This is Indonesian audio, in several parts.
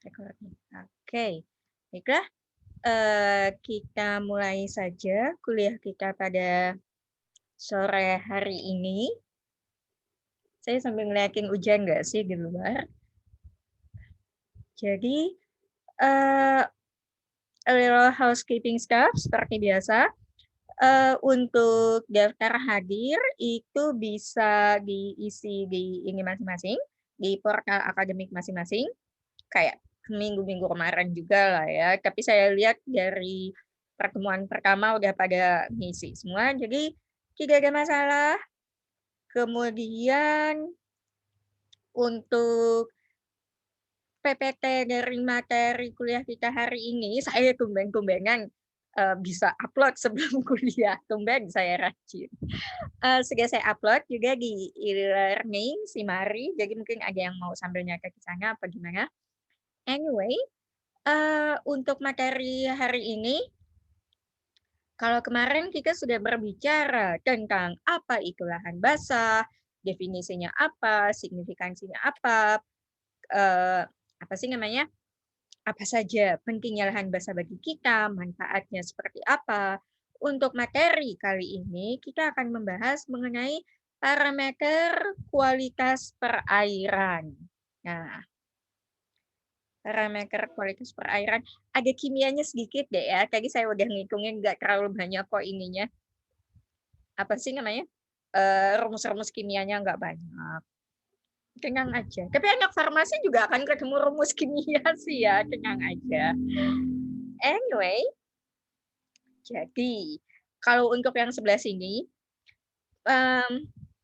Recording. Oke, baiklah. Kita mulai saja kuliah kita pada sore hari ini. Saya sambil ngeliatin hujan nggak sih di luar. Jadi, a little housekeeping stuff seperti biasa. Untuk daftar hadir itu bisa diisi di ini masing-masing, di portal akademik masing-masing. Kayak minggu-minggu kemarin juga lah ya. Tapi saya lihat dari pertemuan pertama udah pada ngisi semua, jadi tidak ada masalah. Kemudian untuk PPT dari materi kuliah kita hari ini, saya tumben-tumbenan bisa upload sebelum kuliah, tumben saya rajin. Sudah saya upload juga di e-learning Simari, jadi mungkin ada yang mau sambil nyatet di sana apa gimana. Anyway, untuk materi hari ini, kalau kemarin kita sudah berbicara tentang apa itu lahan basah, definisinya apa, signifikansinya apa sih namanya, apa saja pentingnya lahan basah bagi kita, manfaatnya seperti apa. Untuk materi kali ini, kita akan membahas mengenai parameter kualitas perairan. Nah, parameter kualitas perairan. Ada kimianya sedikit deh ya. Tadi saya udah ngitungin nggak terlalu banyak kok ininya. Apa sih namanya? Rumus-rumus kimianya nggak banyak. Tenang aja. Tapi anak farmasi juga akan ketemu rumus kimia sih ya. Tenang aja. Anyway, jadi kalau untuk yang sebelah sini,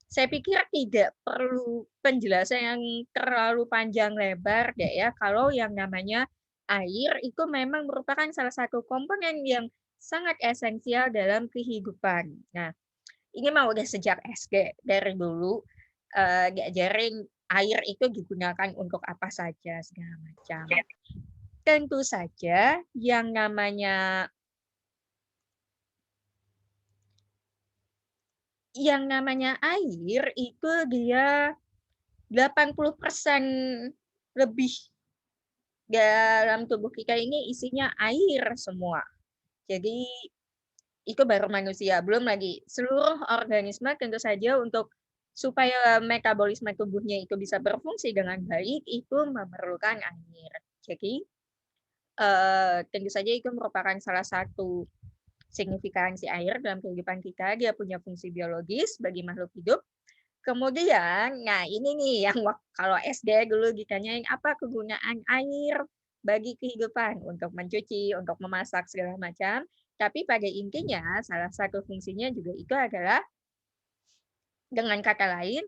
saya pikir tidak perlu penjelasan yang terlalu panjang lebar deh ya, kalau yang namanya air itu memang merupakan salah satu komponen yang sangat esensial dalam kehidupan. Nah, ini mah udah sejak SD, dari dulu diajarin air itu digunakan untuk apa saja, segala macam. Tentu saja yang namanya air itu dia 80% lebih dalam tubuh kita ini isinya air semua. Jadi itu baru manusia, belum lagi seluruh organisme tentu saja untuk supaya metabolisme tubuhnya itu bisa berfungsi dengan baik itu memerlukan air. Jadi tentu saja itu merupakan salah satu signifikansi air dalam kehidupan kita. Dia punya fungsi biologis bagi makhluk hidup. Kemudian, nah ini nih yang kalau SD dulu ditanyain apa kegunaan air bagi kehidupan untuk mencuci, untuk memasak segala macam. Tapi pada intinya salah satu fungsinya juga itu adalah dengan kata lain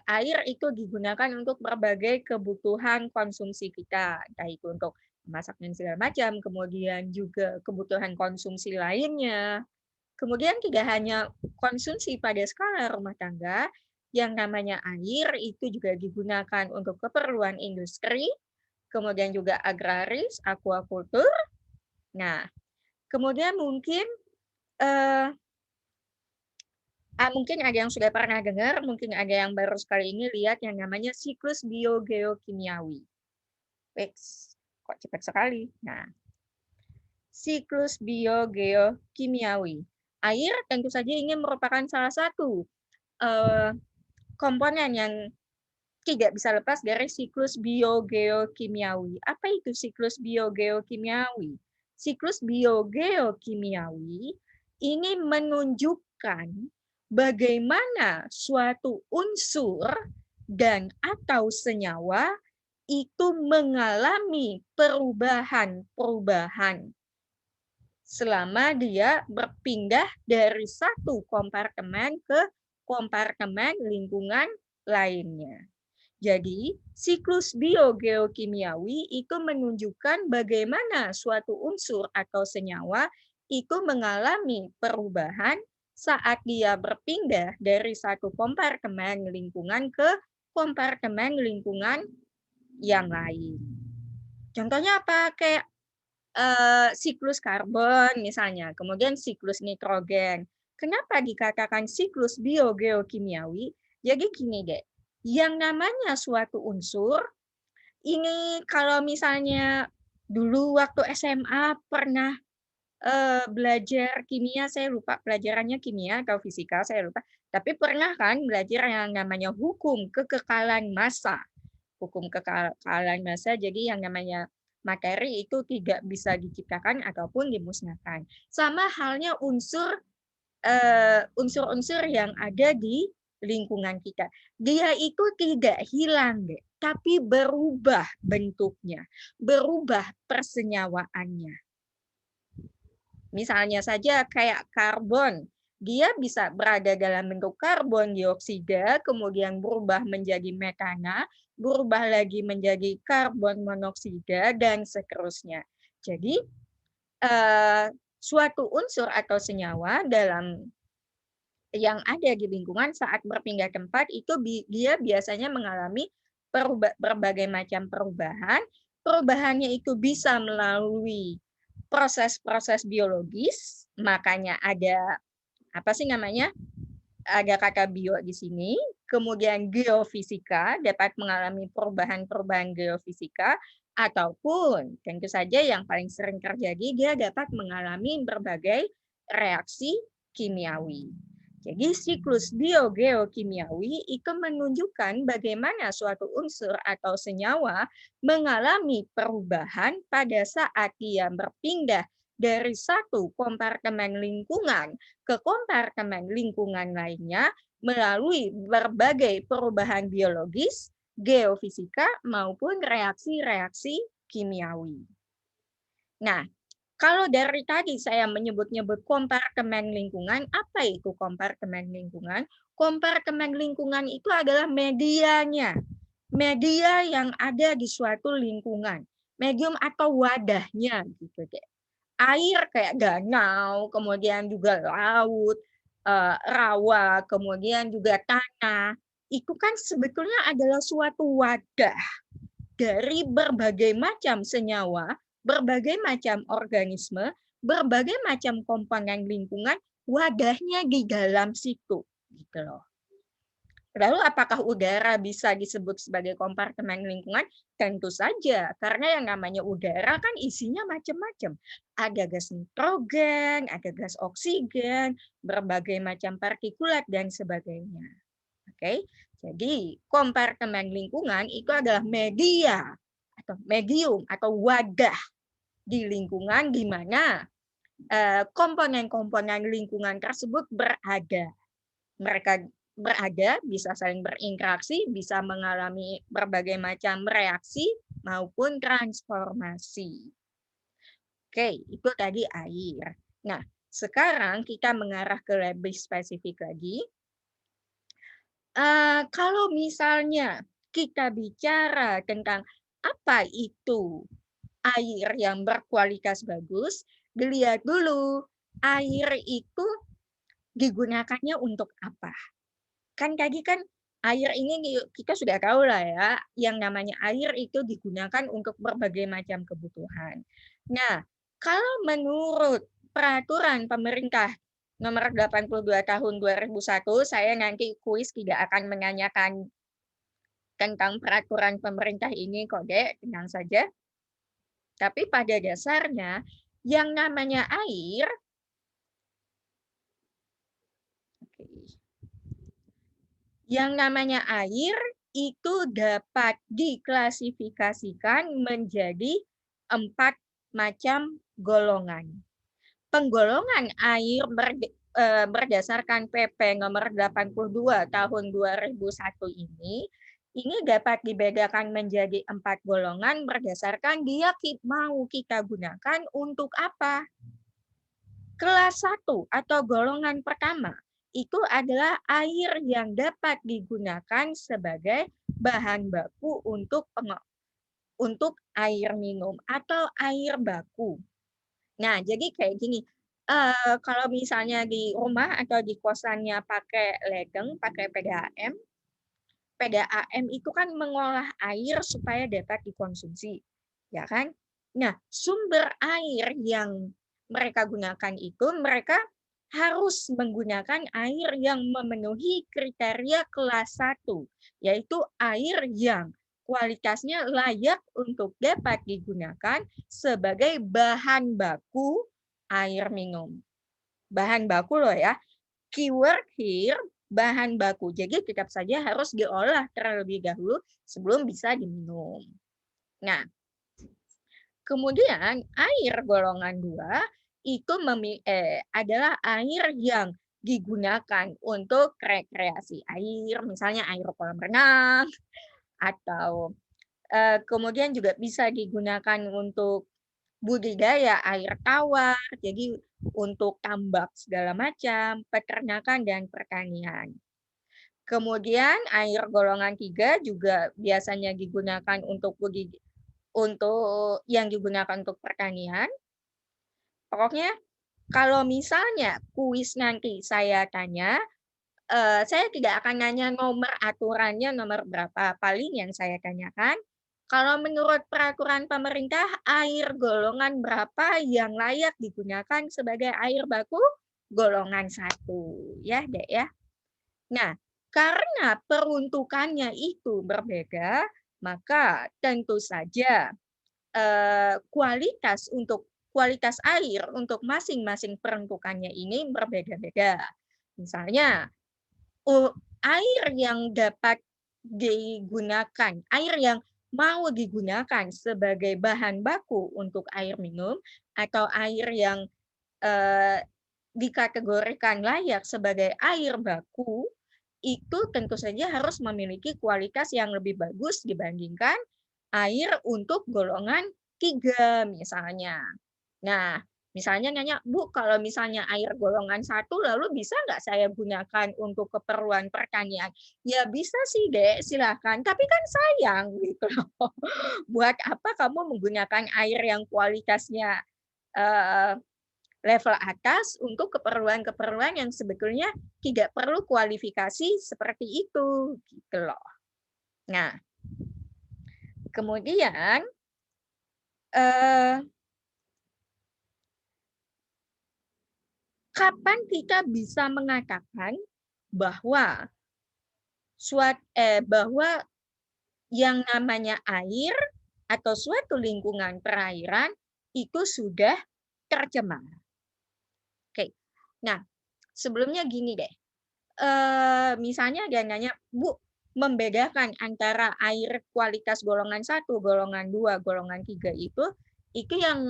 air itu digunakan untuk berbagai kebutuhan konsumsi kita, entah itu untuk memasak dan segala macam, kemudian juga kebutuhan konsumsi lainnya. Kemudian tidak hanya konsumsi pada skala rumah tangga, yang namanya air itu juga digunakan untuk keperluan industri, kemudian juga agraris, aquacultur. Nah, kemudian mungkin mungkin ada yang sudah pernah dengar, mungkin ada yang baru sekali ini lihat yang namanya siklus biogeokimiawi. Kok cepat sekali. Nah, siklus biogeokimiawi. Air tentu saja ini merupakan salah satu komponen yang tidak bisa lepas dari siklus biogeokimiawi. Apa itu siklus biogeokimiawi? Siklus biogeokimiawi ini menunjukkan bagaimana suatu unsur dan atau senyawa itu mengalami perubahan-perubahan selama dia berpindah dari satu kompartemen ke kompartemen lingkungan lainnya. Jadi, siklus biogeokimiawi itu menunjukkan bagaimana suatu unsur atau senyawa itu mengalami perubahan saat dia berpindah dari satu kompartemen lingkungan ke kompartemen lingkungan yang lain. Contohnya apa? Kayak siklus karbon misalnya, kemudian siklus nitrogen. Kenapa dikatakan siklus biogeokimiawi? Jadi gini deh, yang namanya suatu unsur Ini kalau misalnya dulu waktu SMA pernah belajar kimia, saya lupa pelajarannya kimia atau fisika, saya lupa. Tapi pernah kan belajar yang namanya hukum kekekalan massa. Hukum kekekalan massa, jadi yang namanya materi itu tidak bisa diciptakan ataupun dimusnahkan. Sama halnya unsur-unsur yang ada di lingkungan kita. Dia itu tidak hilang, deh, tapi berubah bentuknya, berubah persenyawaannya. Misalnya saja kayak karbon, dia bisa berada dalam bentuk karbon dioksida, kemudian berubah menjadi metana, berubah lagi menjadi karbon monoksida, dan seterusnya. Jadi, suatu unsur atau senyawa dalam yang ada di lingkungan saat berpindah tempat itu dia biasanya mengalami berbagai macam perubahan. Perubahannya itu bisa melalui proses-proses biologis, makanya ada apa sih namanya? Ada kata bio di sini. Kemudian geofisika dapat mengalami perubahan-perubahan geofisika, ataupun tentu saja yang paling sering terjadi dia dapat mengalami berbagai reaksi kimiawi. Jadi siklus biogeokimiawi itu menunjukkan bagaimana suatu unsur atau senyawa mengalami perubahan pada saat dia berpindah dari satu kompartemen lingkungan ke kompartemen lingkungan lainnya melalui berbagai perubahan biologis, geofisika, maupun reaksi-reaksi kimiawi. Nah, kalau dari tadi saya menyebut-nyebut kompartemen lingkungan, apa itu kompartemen lingkungan? Kompartemen lingkungan itu adalah medianya. Media yang ada di suatu lingkungan. Medium atau wadahnya gitu deh. Air kayak danau, kemudian juga laut, rawa, kemudian juga tanah. Itu kan sebetulnya adalah suatu wadah dari berbagai macam senyawa, berbagai macam organisme, berbagai macam komponen lingkungan, wadahnya di dalam situ, gitu loh. Lalu apakah udara bisa disebut sebagai kompartemen lingkungan? Tentu saja, karena yang namanya udara kan isinya macam-macam. Ada gas nitrogen, ada gas oksigen, berbagai macam partikulat, dan sebagainya. Oke, jadi kompartemen lingkungan itu adalah media atau medium atau wadah di lingkungan di mana komponen-komponen lingkungan tersebut berada. Mereka berada, bisa saling berinteraksi, bisa mengalami berbagai macam reaksi maupun transformasi. Oke, itu tadi air. Nah, sekarang kita mengarah ke lebih spesifik lagi. Kalau misalnya kita bicara tentang apa itu air yang berkualitas bagus, dilihat dulu air itu digunakannya untuk apa. Kan tadi kan air ini kita sudah tahu lah ya, yang namanya air itu digunakan untuk berbagai macam kebutuhan. Nah, kalau menurut peraturan pemerintah nomor 82 tahun 2001, saya nanti kuis tidak akan menanyakan tentang peraturan pemerintah ini kok, Dek, tenang saja. Tapi pada dasarnya yang namanya air itu dapat diklasifikasikan menjadi 4 macam golongan. Penggolongan air berdasarkan PP nomor 82 tahun 2001 ini dapat dibedakan menjadi 4 golongan berdasarkan dia mau kita gunakan untuk apa. Kelas 1 atau golongan pertama itu adalah air yang dapat digunakan sebagai bahan baku untuk air minum atau air baku. Nah, jadi kayak gini, kalau misalnya di rumah atau di kosannya pakai ledeng, pakai PDAM, PDAM itu kan mengolah air supaya dapat dikonsumsi, ya kan? Nah, sumber air yang mereka gunakan itu mereka harus menggunakan air yang memenuhi kriteria kelas 1, yaitu air yang kualitasnya layak untuk dapat digunakan sebagai bahan baku air minum. Bahan baku loh ya. Keyword here, bahan baku. Jadi tetap saja harus diolah terlebih dahulu sebelum bisa diminum. Nah, kemudian air golongan 2 itu adalah air yang digunakan untuk rekreasi air, misalnya air kolam renang, atau kemudian juga bisa digunakan untuk budidaya air tawar, jadi untuk tambak segala macam, peternakan dan pertanian. Kemudian air golongan 3 juga biasanya digunakan untuk yang digunakan untuk pertanian. Pokoknya kalau misalnya kuis nanti saya tanya, saya tidak akan nanya nomor aturannya nomor berapa. Paling yang saya tanyakan, kalau menurut peraturan pemerintah, air golongan berapa yang layak digunakan sebagai air baku? Golongan 1. Ya, Dek ya. Nah, karena peruntukannya itu berbeda, maka tentu saja kualitas air untuk masing-masing peruntukannya ini berbeda-beda. Misalnya, air yang dapat digunakan, air yang mau digunakan sebagai bahan baku untuk air minum atau air yang dikategorikan layak sebagai air baku, itu tentu saja harus memiliki kualitas yang lebih bagus dibandingkan air untuk golongan 3 misalnya. Nah, misalnya nanya, Bu, kalau misalnya air golongan 1 lalu bisa nggak saya gunakan untuk keperluan pertanian? Ya bisa sih, Dek, silakan. Tapi kan sayang gitu loh. Buat apa kamu menggunakan air yang kualitasnya level atas untuk keperluan-keperluan yang sebetulnya tidak perlu kualifikasi seperti itu, gitu loh. Nah, kemudian kapan kita bisa mengatakan bahwa yang namanya air atau suatu lingkungan perairan itu sudah tercemar? Oke. Nah, sebelumnya gini deh. Misalnya dia nanya, Bu, membedakan antara air kualitas golongan 1, golongan 2, golongan 3 itu yang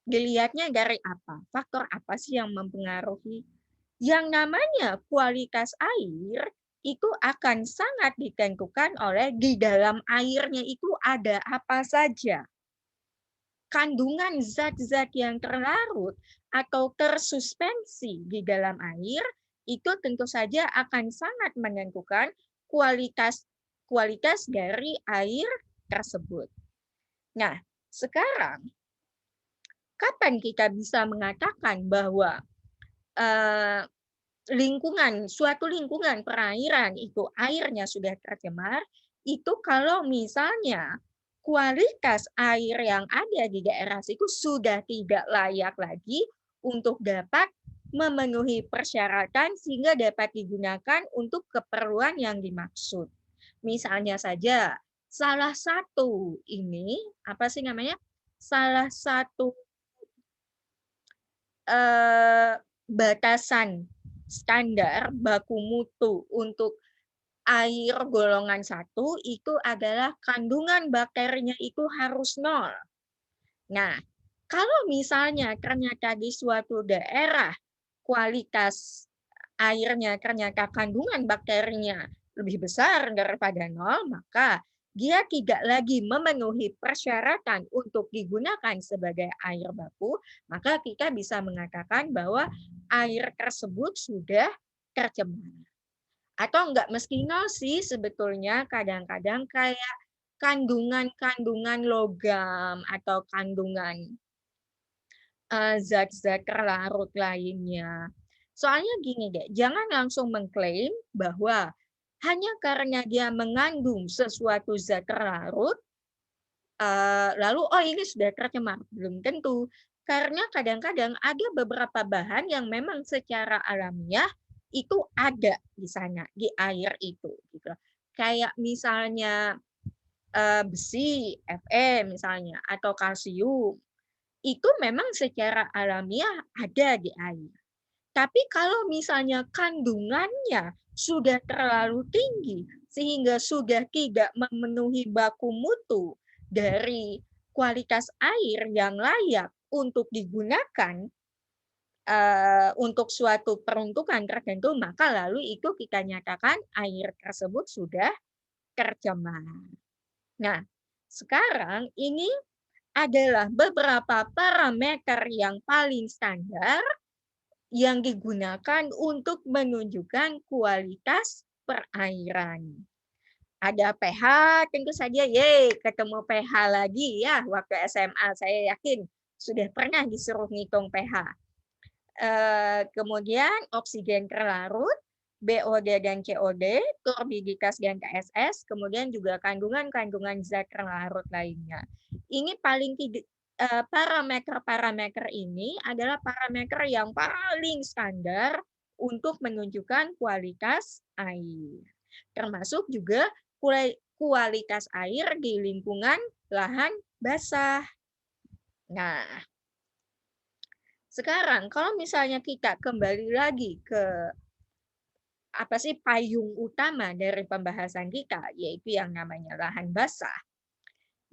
dilihatnya dari apa? Faktor apa sih yang mempengaruhi? Yang namanya kualitas air itu akan sangat ditentukan oleh di dalam airnya itu ada apa saja. Kandungan zat-zat yang terlarut atau tersuspensi di dalam air itu tentu saja akan sangat menentukan kualitas dari air tersebut. Nah, sekarang kapan kita bisa mengatakan bahwa suatu lingkungan perairan itu airnya sudah tercemar? Itu kalau misalnya kualitas air yang ada di daerah situ sudah tidak layak lagi untuk dapat memenuhi persyaratan sehingga dapat digunakan untuk keperluan yang dimaksud. Misalnya saja, salah satu ini, apa sih namanya? Salah satu batasan standar baku mutu untuk air golongan 1 itu adalah kandungan bakterinya itu harus 0. Nah, kalau misalnya ternyata di suatu daerah kualitas airnya ternyata kandungan bakterinya lebih besar daripada 0, maka dia tidak lagi memenuhi persyaratan untuk digunakan sebagai air baku, maka kita bisa mengatakan bahwa air tersebut sudah tercemar. Atau enggak mesti 0 sih sebetulnya, kadang-kadang kayak kandungan logam atau kandungan zat-zat terlarut lainnya. Soalnya gini deh, jangan langsung mengklaim bahwa hanya karena dia mengandung sesuatu zat terlarut, lalu oh ini sudah tercemar. Belum tentu. Karena kadang-kadang ada beberapa bahan yang memang secara alamiah itu ada di sana, di air itu. Gitu. Kayak misalnya besi, Fe misalnya, atau kalsium, itu memang secara alamiah ada di air. Tapi kalau misalnya kandungannya sudah terlalu tinggi sehingga sudah tidak memenuhi baku mutu dari kualitas air yang layak untuk digunakan untuk suatu peruntukan tertentu, maka lalu itu kita nyatakan air tersebut sudah tercemar. Nah, sekarang ini adalah beberapa parameter yang paling standar yang digunakan untuk menunjukkan kualitas perairan. Ada pH, tentu saja, ketemu pH lagi ya, waktu SMA saya yakin sudah pernah disuruh ngitung pH. Kemudian oksigen terlarut, BOD dan COD, turbiditas dan TSS, kemudian juga kandungan-kandungan zat terlarut lainnya. Ini paling tidak parameter-parameter ini adalah parameter yang paling standar untuk menunjukkan kualitas air. Termasuk juga kualitas air di lingkungan lahan basah. Nah, sekarang kalau misalnya kita kembali lagi ke payung utama dari pembahasan kita, yaitu yang namanya lahan basah.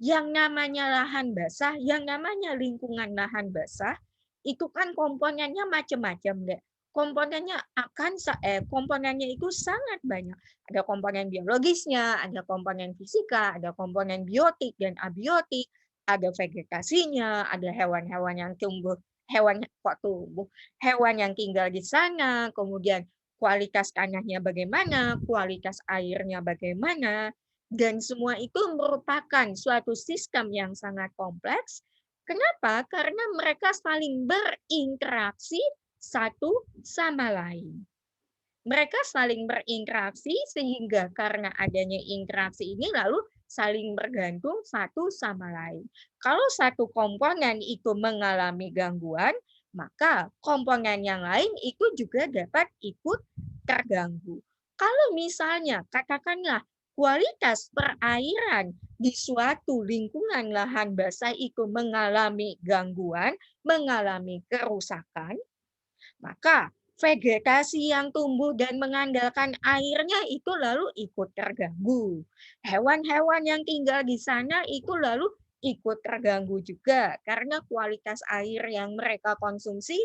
Yang namanya lahan basah, yang namanya lingkungan lahan basah, itu kan komponennya macam-macam deh. Komponennya itu sangat banyak. Ada komponen biologisnya, ada komponen fisika, ada komponen biotik dan abiotik, ada vegetasinya, ada hewan-hewan yang tumbuh, hewan yang tinggal di sana, kemudian kualitas tanahnya bagaimana, kualitas airnya bagaimana, dan semua itu merupakan suatu sistem yang sangat kompleks. Kenapa? Karena mereka saling berinteraksi satu sama lain. Mereka saling berinteraksi sehingga karena adanya interaksi ini lalu saling bergantung satu sama lain. Kalau satu komponen itu mengalami gangguan, maka komponen yang lain itu juga dapat ikut terganggu. Kalau misalnya katakanlah kualitas perairan di suatu lingkungan lahan basah itu mengalami gangguan, mengalami kerusakan, maka vegetasi yang tumbuh dan mengandalkan airnya itu lalu ikut terganggu. Hewan-hewan yang tinggal di sana itu lalu ikut terganggu juga karena kualitas air yang mereka konsumsi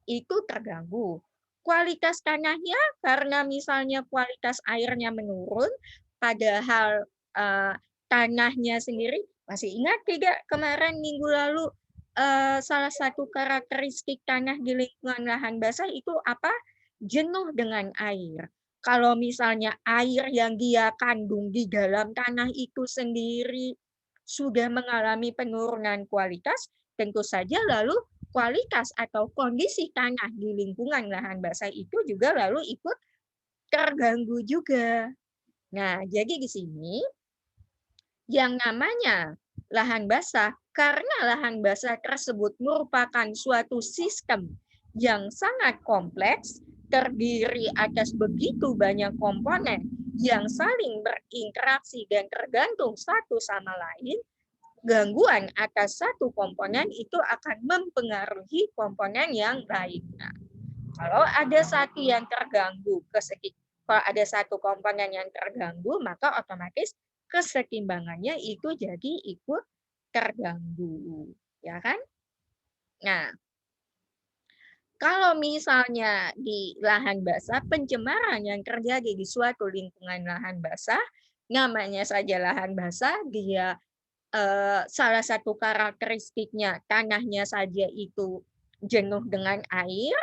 itu terganggu. Kualitas tanahnya karena misalnya kualitas airnya menurun, padahal tanahnya sendiri, masih ingat tidak kemarin minggu lalu salah satu karakteristik tanah di lingkungan lahan basah itu apa? Jenuh dengan air. Kalau misalnya air yang dia kandung di dalam tanah itu sendiri sudah mengalami penurunan kualitas, tentu saja lalu kualitas atau kondisi tanah di lingkungan lahan basah itu juga lalu ikut terganggu juga. Nah, jadi di sini yang namanya lahan basah, karena lahan basah tersebut merupakan suatu sistem yang sangat kompleks, terdiri atas begitu banyak komponen yang saling berinteraksi dan tergantung satu sama lain, gangguan atas satu komponen itu akan mempengaruhi komponen yang lainnya. Kalau ada satu yang terganggu, kalau ada satu komponen yang terganggu, maka otomatis keseimbangannya itu jadi ikut terganggu, ya kan? Nah, kalau misalnya di lahan basah, pencemaran yang terjadi di suatu lingkungan lahan basah, namanya saja lahan basah, dia salah satu karakteristiknya tanahnya saja itu jenuh dengan air,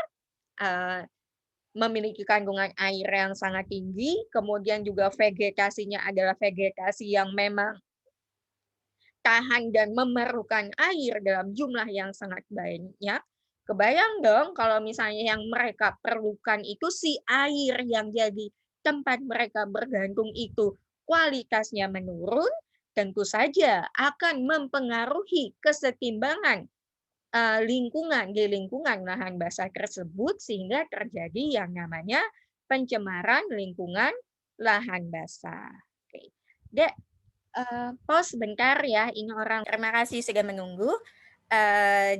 memiliki kandungan air yang sangat tinggi, kemudian juga vegetasinya adalah vegetasi yang memang tahan dan memerlukan air dalam jumlah yang sangat banyak. Kebayang dong kalau misalnya yang mereka perlukan itu si air yang jadi tempat mereka bergantung itu kualitasnya menurun, tentu saja akan mempengaruhi kesetimbangan lingkungan di lingkungan lahan basah tersebut sehingga terjadi yang namanya pencemaran lingkungan lahan basah. Oke. Pause sebentar ya, ini orang. Terima kasih sudah menunggu.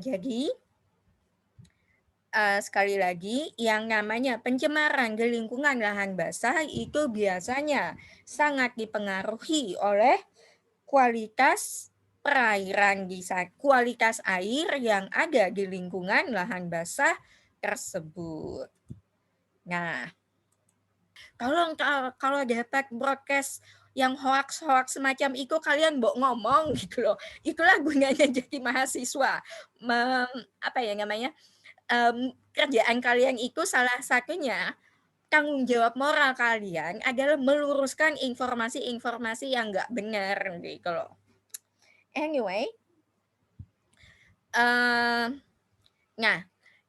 Jadi, sekali lagi, yang namanya pencemaran di lingkungan lahan basah itu biasanya sangat dipengaruhi oleh kualitas perairan kualitas air yang ada di lingkungan lahan basah tersebut. Nah, kalau dapat broadcast yang hoax-hoax semacam itu, kalian ngomong gitu loh. Itulah gunanya jadi mahasiswa. Apa ya namanya? Kerjaan kalian itu salah satunya, tanggung jawab moral kalian adalah meluruskan informasi-informasi yang nggak benar gitu loh. Anyway, nah,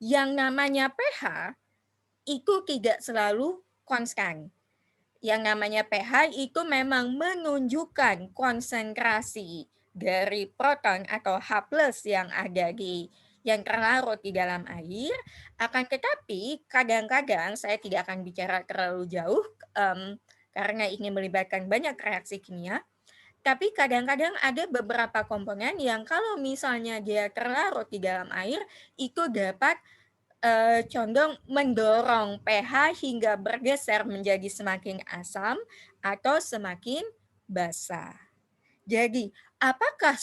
yang namanya pH itu tidak selalu konstan. Yang namanya pH itu memang menunjukkan konsentrasi dari proton atau H+ yang ada yang terlarut di dalam air. Akan tetapi kadang-kadang saya tidak akan bicara terlalu jauh karena ini melibatkan banyak reaksi kimia. Tapi kadang-kadang ada beberapa komponen yang kalau misalnya dia terlarut di dalam air, itu dapat condong mendorong pH hingga bergeser menjadi semakin asam atau semakin basah. Jadi, apakah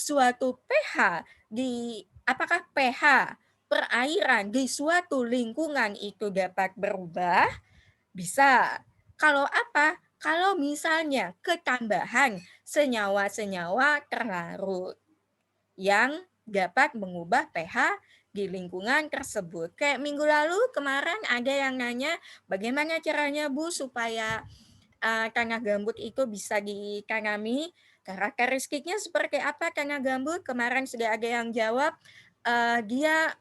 pH perairan di suatu lingkungan itu dapat berubah? Bisa. Kalau apa? Kalau misalnya ketambahan senyawa-senyawa terlarut yang dapat mengubah pH di lingkungan tersebut. Kayak minggu lalu kemarin ada yang nanya bagaimana caranya Bu supaya tanah gambut itu bisa ditanami, karakteristiknya seperti apa tanah gambut. Kemarin sudah ada yang jawab dia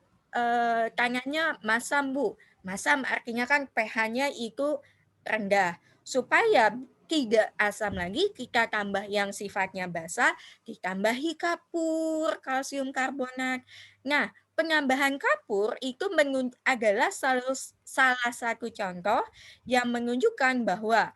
tanahnya masam Bu. Masam artinya kan pH-nya itu rendah. Supaya tidak asam lagi, kita tambah yang sifatnya basah, ditambahi kapur, kalsium karbonat. Nah, penambahan kapur itu adalah salah satu contoh yang menunjukkan bahwa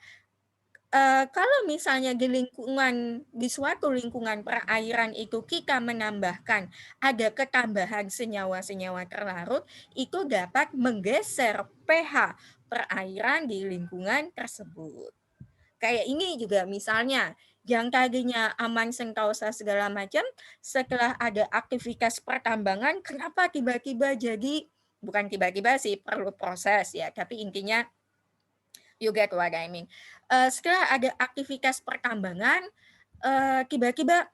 kalau misalnya di suatu lingkungan perairan itu kita menambahkan ada ketambahan senyawa-senyawa terlarut, itu dapat menggeser pH perairan di lingkungan tersebut. Kayak ini juga misalnya, yang tadinya aman sentosa segala macam, setelah ada aktivitas pertambangan, kenapa tiba-tiba jadi, bukan tiba-tiba sih, perlu proses ya, tapi intinya you get what I mean. Setelah ada aktivitas pertambangan, tiba-tiba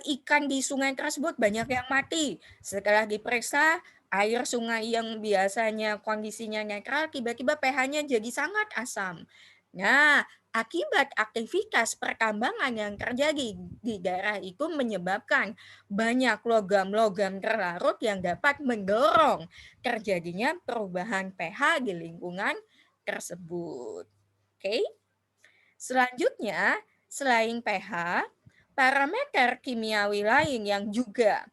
ikan di sungai tersebut banyak yang mati. Setelah diperiksa, air sungai yang biasanya kondisinya netral, tiba-tiba pH-nya jadi sangat asam. Nah, akibat aktivitas pertambangan yang terjadi di daerah itu menyebabkan banyak logam-logam terlarut yang dapat mendorong terjadinya perubahan pH di lingkungan tersebut. Oke. Selanjutnya, selain pH, parameter kimiawi lain yang juga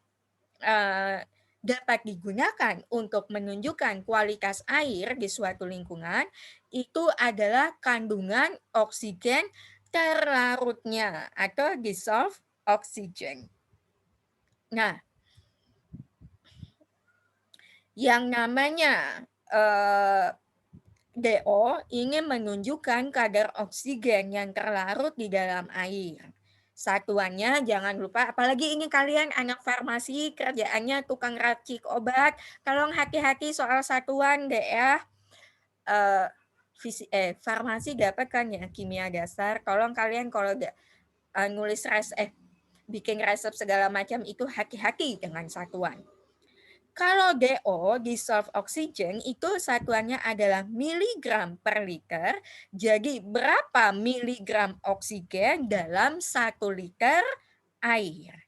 dapat digunakan untuk menunjukkan kualitas air di suatu lingkungan itu adalah kandungan oksigen terlarutnya atau dissolved oxygen. Nah, yang namanya DO ingin menunjukkan kadar oksigen yang terlarut di dalam air. Satuannya jangan lupa, apalagi ini kalian anak farmasi kerjaannya tukang racik obat, tolong hati-hati soal satuan deh ya. Farmasi dapat kan ya kimia dasar, tolong kalian kalau nulis bikin resep segala macam itu hati-hati dengan satuan. Kalau DO, dissolved oxygen, itu satuannya adalah miligram per liter. Jadi berapa miligram oksigen dalam 1 liter air?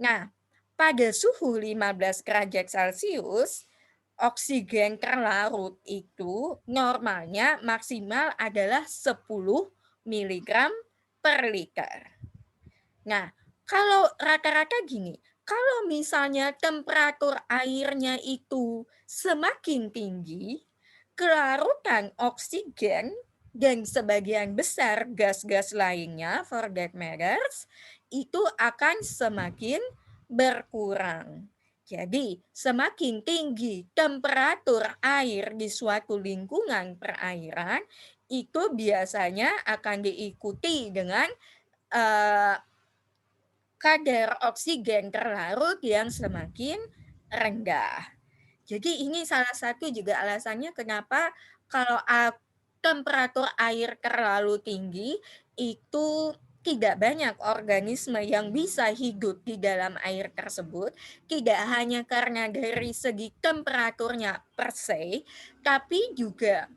Nah, pada suhu 15 derajat Celcius, oksigen terlarut itu normalnya maksimal adalah 10 miligram per liter. Nah, kalau rata-rata gini, kalau misalnya temperatur airnya itu semakin tinggi, kelarutan oksigen dan sebagian besar gas-gas lainnya for that matters itu akan semakin berkurang. Jadi, semakin tinggi temperatur air di suatu lingkungan perairan, itu biasanya akan diikuti dengan kadar oksigen terlarut yang semakin rendah. Jadi ini salah satu juga alasannya kenapa kalau temperatur air terlalu tinggi itu tidak banyak organisme yang bisa hidup di dalam air tersebut, tidak hanya karena dari segi temperaturnya per se, tapi juga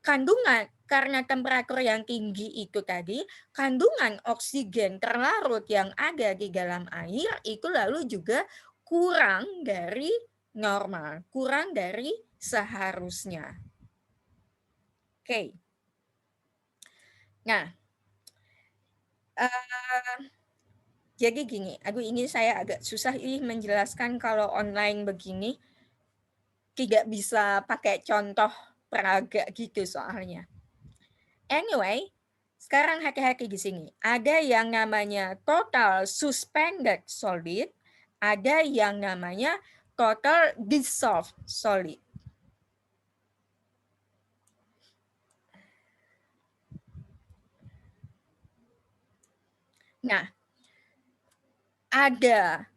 kandungan karena temperatur yang tinggi itu tadi, kandungan oksigen terlarut yang ada di dalam air itu lalu juga kurang dari normal, kurang dari seharusnya. Oke. Nah, jadi gini, ini saya agak susah menjelaskan kalau online begini, tidak bisa pakai contoh peraga gitu soalnya. Anyway, sekarang hati-hati di sini. Ada yang namanya total suspended solid, ada yang namanya total dissolved solid. Nah, ada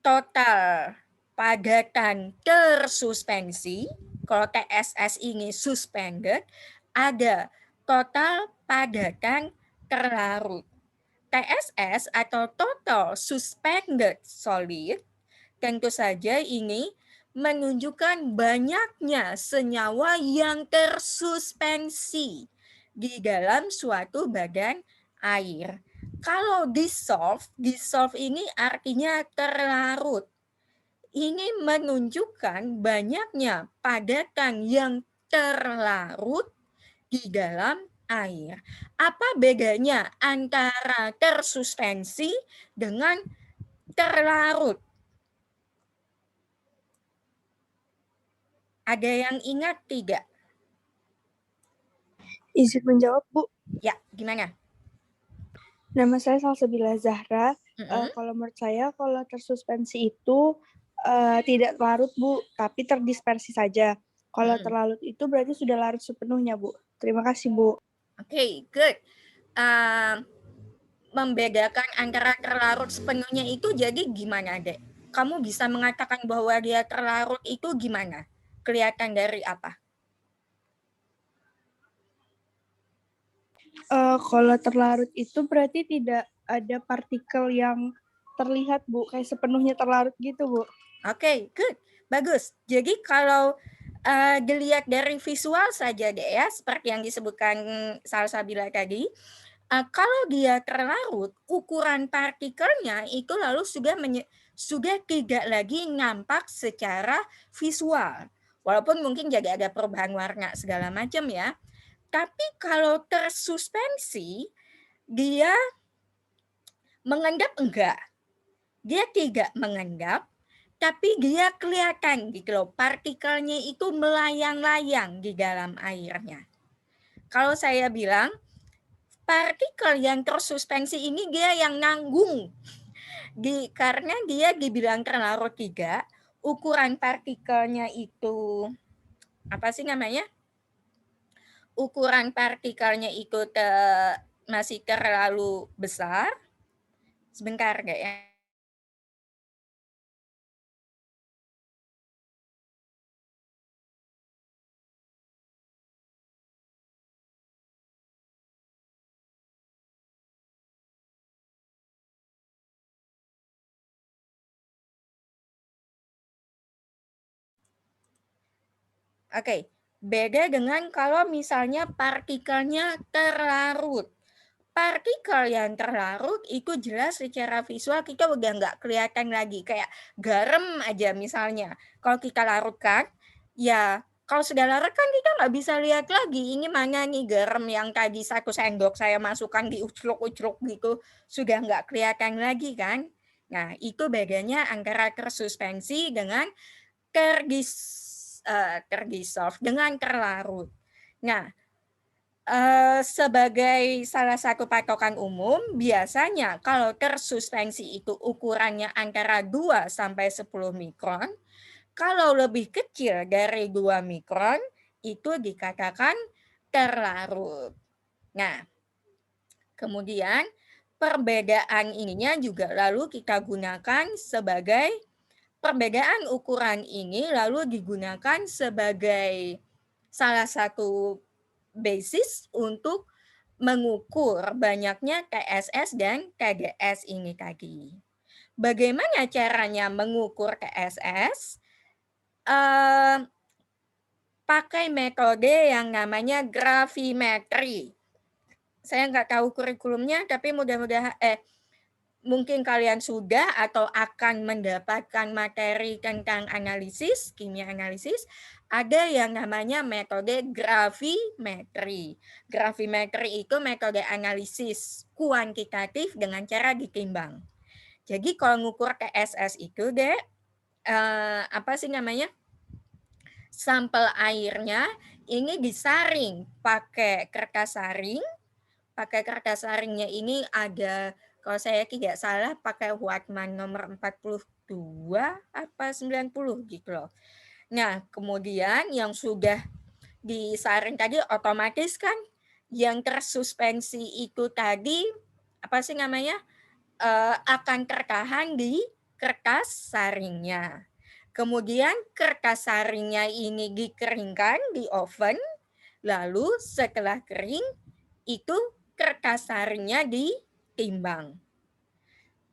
total padatan tersuspensi, kalau TSS ini suspended, ada total padatan terlarut. TSS atau total suspended solid tentu saja ini menunjukkan banyaknya senyawa yang tersuspensi di dalam suatu badan air. Kalau dissolve ini artinya terlarut. Ini menunjukkan banyaknya padatan yang terlarut di dalam air. Apa bedanya antara tersuspensi dengan terlarut? Ada yang ingat tidak? Izin menjawab, Bu. Ya, gimana? Nama saya Salsabila Zahra. Kalau menurut saya, kalau tersuspensi itu tidak larut, Bu, tapi terdispersi saja. Kalau terlarut itu berarti sudah larut sepenuhnya, Bu. Terima kasih, Bu. Oke, good. Membedakan antara terlarut sepenuhnya itu jadi gimana, Dek? Kamu bisa mengatakan bahwa dia terlarut itu gimana? Kelihatan dari apa? Kalau terlarut itu berarti tidak ada partikel yang terlihat, Bu. Kayak sepenuhnya terlarut gitu, Bu. Oke, good. Bagus. Jadi kalau dilihat dari visual saja deh ya, seperti yang disebutkan Salsabila tadi, kalau dia terlarut, ukuran partikelnya itu lalu sudah tidak lagi nampak secara visual. Walaupun mungkin jadi ada perubahan warna segala macam ya. Tapi kalau tersuspensi, dia mengendap enggak. Dia tidak mengendap, tapi dia kelihatan gitu loh, partikelnya itu melayang-layang di dalam airnya. Kalau saya bilang, partikel yang tersuspensi ini dia yang nanggung. Karena dia dibilang terlarut tidak, ukuran partikelnya itu, apa sih namanya? Ukuran partikelnya itu masih terlalu besar. Sebentar enggak ya? Oke, beda dengan kalau misalnya partikelnya terlarut. Partikel yang terlarut itu jelas secara visual kita udah nggak kelihatan lagi. Kayak garam aja misalnya. Kalau kita larutkan, ya kalau sudah larut kan kita nggak bisa lihat lagi. Ini mana nih garam yang tadi 1 sendok saya masukkan di ucluk-ucluk gitu. Sudah nggak kelihatan lagi kan. Nah, itu bedanya antara tersuspensi dengan terdissolve dengan terlarut. Nah, sebagai salah satu patokan umum, biasanya kalau tersuspensi itu ukurannya antara 2 sampai 10 mikron, kalau lebih kecil dari 2 mikron, itu dikatakan terlarut. Nah, kemudian perbedaan ininya juga lalu kita gunakan sebagai perbedaan ukuran ini lalu digunakan sebagai salah satu basis untuk mengukur banyaknya TSS dan TDS ini tadi. Bagaimana caranya mengukur TSS? Pakai metode yang namanya gravimetri. Saya nggak tahu kurikulumnya, tapi mudah-mudahan mungkin kalian sudah atau akan mendapatkan materi tentang analisis, kimia analisis, ada yang namanya metode gravimetri. Gravimetri itu metode analisis kuantitatif dengan cara ditimbang. Jadi kalau ngukur TSS itu deh, apa sih namanya? Sampel airnya ini disaring pakai kertas saring. Pakai kertas saringnya ini ada, kalau saya tidak salah pakai Wattman nomor 42 apa 90 gitu loh. Nah, kemudian yang sudah disaring tadi otomatis kan yang tersuspensi itu tadi apa sih namanya? Akan tertahan di kertas saringnya. Kemudian kertas saringnya ini dikeringkan di oven, lalu setelah kering itu kertas saringnya ditimbang.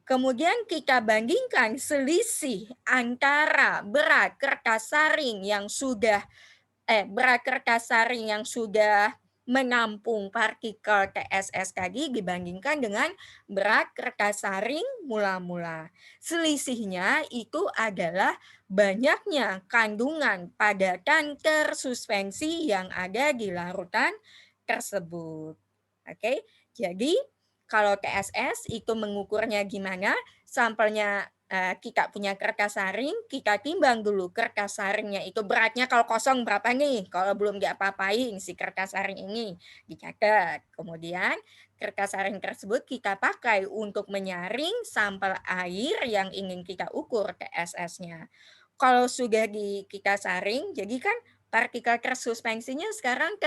Kemudian kita bandingkan selisih antara berat kertas saring yang sudah menampung partikel TSS tadi dibandingkan dengan berat kertas saring mula-mula. Selisihnya itu adalah banyaknya kandungan padatan tersuspensi yang ada di larutan tersebut. Oke, jadi kalau TSS itu mengukurnya gimana? Sampelnya kita punya kertas saring, kita timbang dulu kertas saringnya itu beratnya kalau kosong berapa nih, kalau belum diapa-apain si kertas saring ini dicatat. Kemudian kertas saring tersebut kita pakai untuk menyaring sampel air yang ingin kita ukur TSS-nya. Kalau sudah kita saring, jadi kan partikel tersuspensinya sekarang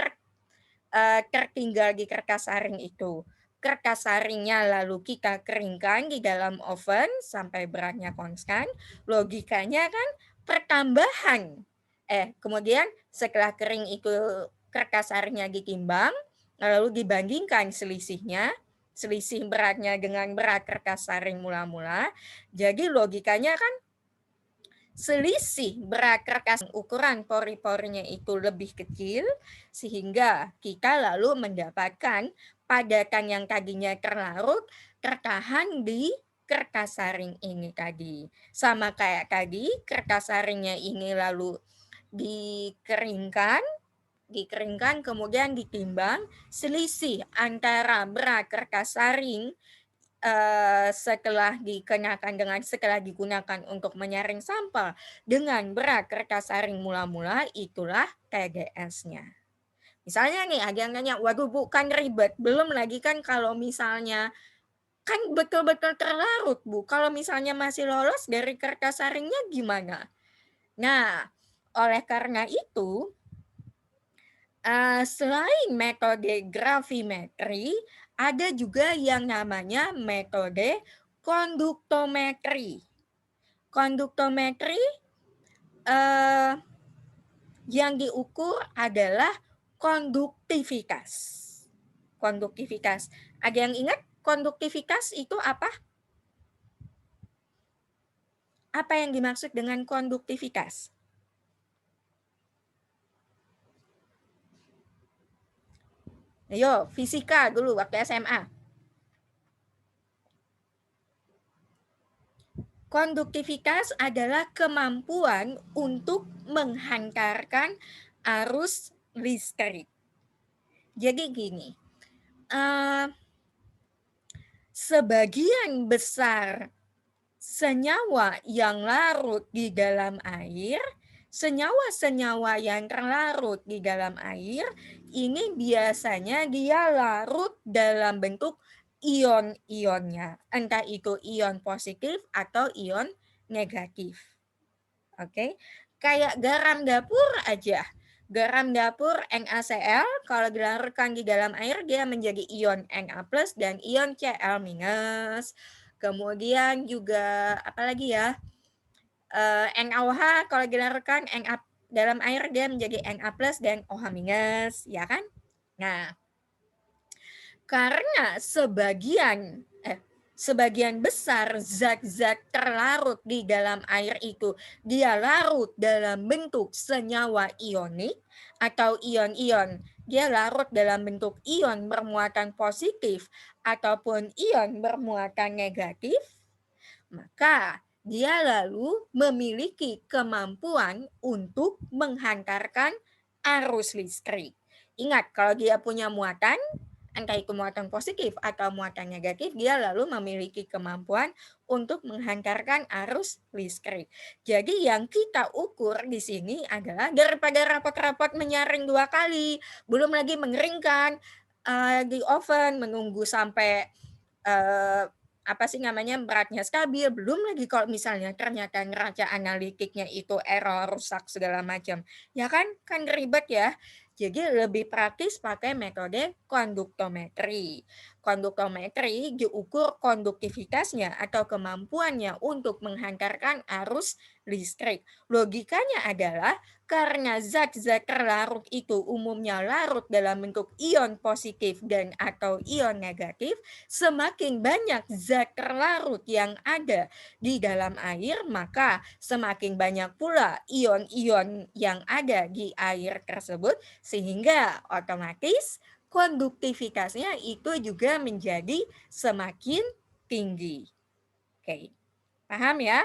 tertinggal di kertas saring itu. Kertas saringnya lalu kita keringkan di dalam oven sampai beratnya konstan. Logikanya kan pertambahan. Kemudian setelah kering itu kertas saringnya ditimbang, lalu dibandingkan selisihnya, selisih beratnya dengan berat kertas saring mula-mula. Jadi logikanya kan selisih berat kertas ukuran pori-porinya itu lebih kecil sehingga kita lalu mendapatkan padatan yang tadinya terlarut tertahan di kertas saring ini tadi. Sama kayak tadi, kertas saringnya ini lalu dikeringkan kemudian ditimbang, selisih antara berat kertas saring setelah digunakan untuk menyaring sampel dengan berat kertas saring mula-mula, itulah TDS-nya. Misalnya nih ada yang nanya, waduh Bu kan ribet, belum lagi kan kalau misalnya kan betul-betul terlarut Bu, kalau misalnya masih lolos dari kertas saringnya gimana? Nah, oleh karena itu selain metode gravimetri, ada juga yang namanya metode konduktometri. Konduktometri yang diukur adalah konduktivitas. Konduktivitas. Ada yang ingat konduktivitas itu apa? Apa yang dimaksud dengan konduktivitas? Ayo, fisika dulu waktu SMA. Konduktivitas adalah kemampuan untuk menghantarkan arus listrik. Jadi gini, sebagian besar senyawa yang larut di dalam air, senyawa-senyawa yang terlarut di dalam air ini biasanya dia larut dalam bentuk ion-ionnya, entah itu ion positif atau ion negatif. Oke, kayak garam dapur aja. Garam dapur NaCl kalau dilarutkan di dalam air dia menjadi ion Na+ dan ion Cl-. Kemudian juga apalagi ya? NaOH kalau dilarutkan dalam air dia menjadi Na+ dan OH-, ya kan? Nah, karena sebagian besar zat-zat terlarut di dalam air itu dia larut dalam bentuk senyawa ionik atau ion-ion. Dia larut dalam bentuk ion bermuatan positif ataupun ion bermuatan negatif, maka dia lalu memiliki kemampuan untuk menghantarkan arus listrik. Ingat, kalau dia punya muatan, entah itu muatan positif atau muatan negatif, dia lalu memiliki kemampuan untuk menghantarkan arus listrik. Jadi yang kita ukur di sini adalah daripada rapat-rapat menyaring 2 kali, belum lagi mengeringkan di oven, menunggu sampai beratnya stabil, belum lagi kalau misalnya ternyata neraca analitiknya itu error, rusak segala macam. Ya kan ribet ya. Jadi lebih praktis pakai metode konduktometri. Konduktometri diukur konduktivitasnya atau kemampuannya untuk menghantarkan arus listrik. Logikanya adalah karena zat-zat terlarut itu umumnya larut dalam bentuk ion positif dan atau ion negatif, semakin banyak zat terlarut yang ada di dalam air, maka semakin banyak pula ion-ion yang ada di air tersebut, sehingga otomatis konduktivitasnya itu juga menjadi semakin tinggi. Oke, paham ya?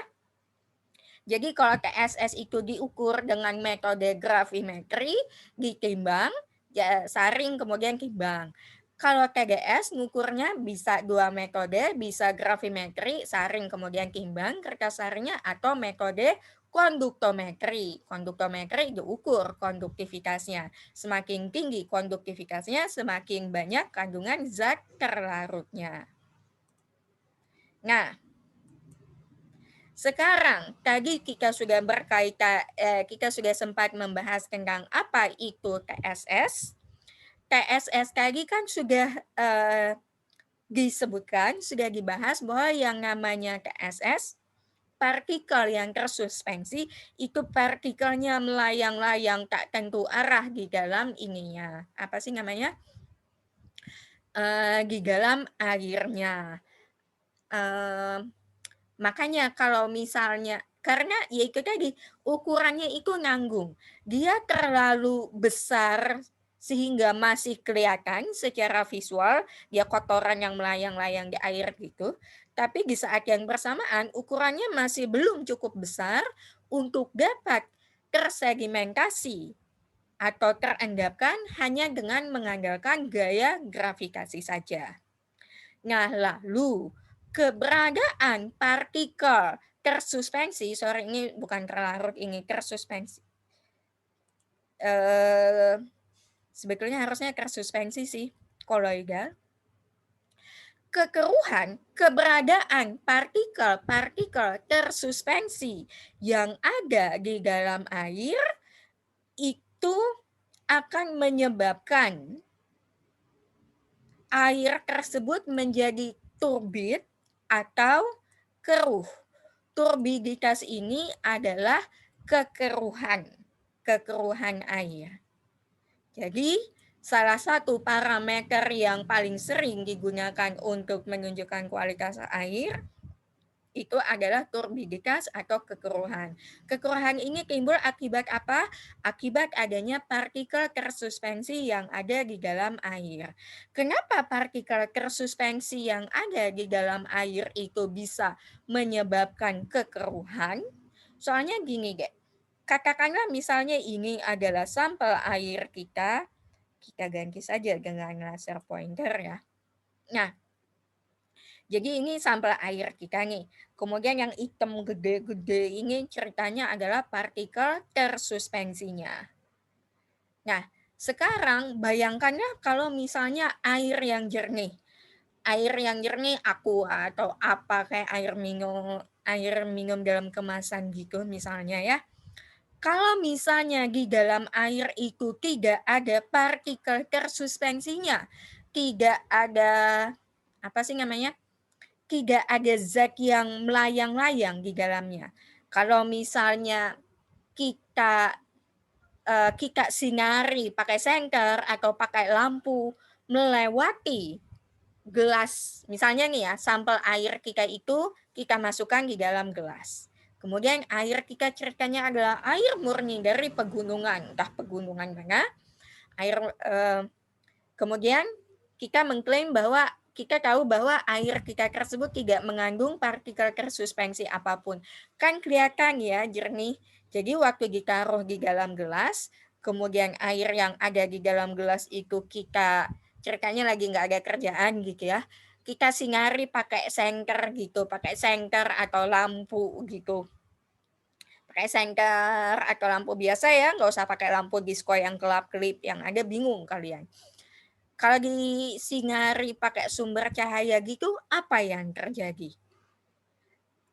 Jadi kalau TSS itu diukur dengan metode gravimetri, ditimbang, ya, saring kemudian timbang. Kalau TDS ngukurnya bisa 2 metode, bisa gravimetri, saring kemudian timbang kertas saringnya, atau metode konduktometri. Konduktometri diukur konduktivitasnya. Semakin tinggi konduktivitasnya, semakin banyak kandungan zat terlarutnya. Nah, sekarang tadi kita sudah kita sudah sempat membahas tentang apa itu TSS. TSS tadi kan sudah disebutkan, sudah dibahas bahwa yang namanya TSS, partikel yang tersuspensi, itu partikelnya melayang-layang tak tentu arah di dalam ininya. Apa sih namanya? Di dalam airnya. Makanya kalau misalnya, karena ya itu tadi, ukurannya itu nanggung. Dia terlalu besar sehingga masih kelihatan secara visual, dia kotoran yang melayang-layang di air gitu. Tapi di saat yang bersamaan, ukurannya masih belum cukup besar untuk dapat tersedimentasi atau terendapkan hanya dengan mengandalkan gaya gravitasi saja. Nah, lalu keberadaan partikel tersuspensi, sorry ini bukan terlarut, ini tersuspensi. Sebetulnya harusnya tersuspensi sih, koloidal. Keberadaan partikel-partikel tersuspensi yang ada di dalam air itu akan menyebabkan air tersebut menjadi turbid atau keruh. Turbiditas ini adalah kekeruhan air. Jadi, salah satu parameter yang paling sering digunakan untuk menunjukkan kualitas air itu adalah turbiditas atau kekeruhan. Kekeruhan ini timbul akibat apa? Akibat adanya partikel tersuspensi yang ada di dalam air. Kenapa partikel tersuspensi yang ada di dalam air itu bisa menyebabkan kekeruhan? Soalnya gini deh, katakanlah misalnya ini adalah sampel air kita ganti saja dengan laser pointer ya. Nah, Jadi ini sampel air kita nih. Kemudian yang hitam gede-gede ini ceritanya adalah partikel tersuspensinya. Nah, sekarang bayangkannya kalau misalnya air yang jernih. Air yang jernih aqua atau apa kayak air minum dalam kemasan gitu misalnya ya. Kalau misalnya di dalam air itu tidak ada partikel tersuspensinya, tidak ada apa sih namanya? Tidak ada zat yang melayang-layang di dalamnya. Kalau misalnya kita kita sinari pakai senter atau pakai lampu melewati gelas, misalnya nih ya, sampel air kita itu kita masukkan di dalam gelas. Kemudian air kita ceritanya adalah air murni dari pegunungan, entah pegunungan mana. Kemudian kita mengklaim bahwa kita tahu bahwa air kita tersebut tidak mengandung partikel tersuspensi apapun. Kan kelihatan ya jernih. Jadi waktu ditaruh di dalam gelas, kemudian air yang ada di dalam gelas itu kita ceritanya lagi nggak ada kerjaan gitu ya. Kita sinari pakai senter gitu, pakai senter atau lampu gitu. Pakai senter atau lampu biasa ya, nggak usah pakai lampu disco yang kelap-kelip yang ada bingung kalian. Kalau disinari pakai sumber cahaya gitu, apa yang terjadi?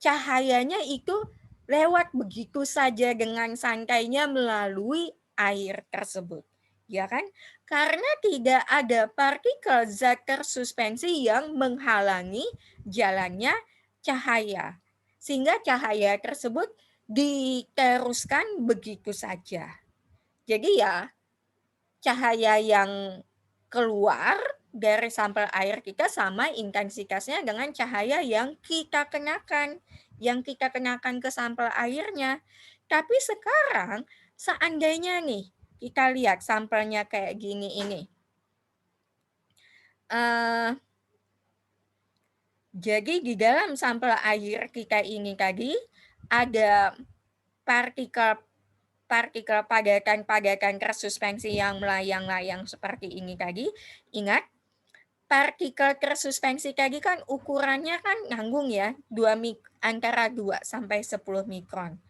Cahayanya itu lewat begitu saja dengan santainya melalui air tersebut. Ya kan? Karena tidak ada partikel zat tersuspensi yang menghalangi jalannya cahaya. Sehingga cahaya tersebut diteruskan begitu saja. Jadi ya, cahaya yang keluar dari sampel air kita sama intensitasnya dengan cahaya yang kita kenakan ke sampel airnya. Tapi sekarang seandainya nih kita lihat sampelnya kayak gini ini. Jadi di dalam sampel air kita ini tadi ada partikel padatan tersuspensi yang melayang-layang seperti ini tadi. Ingat, partikel tersuspensi tadi kan ukurannya kan nanggung ya, antara 2 sampai 10 mikron.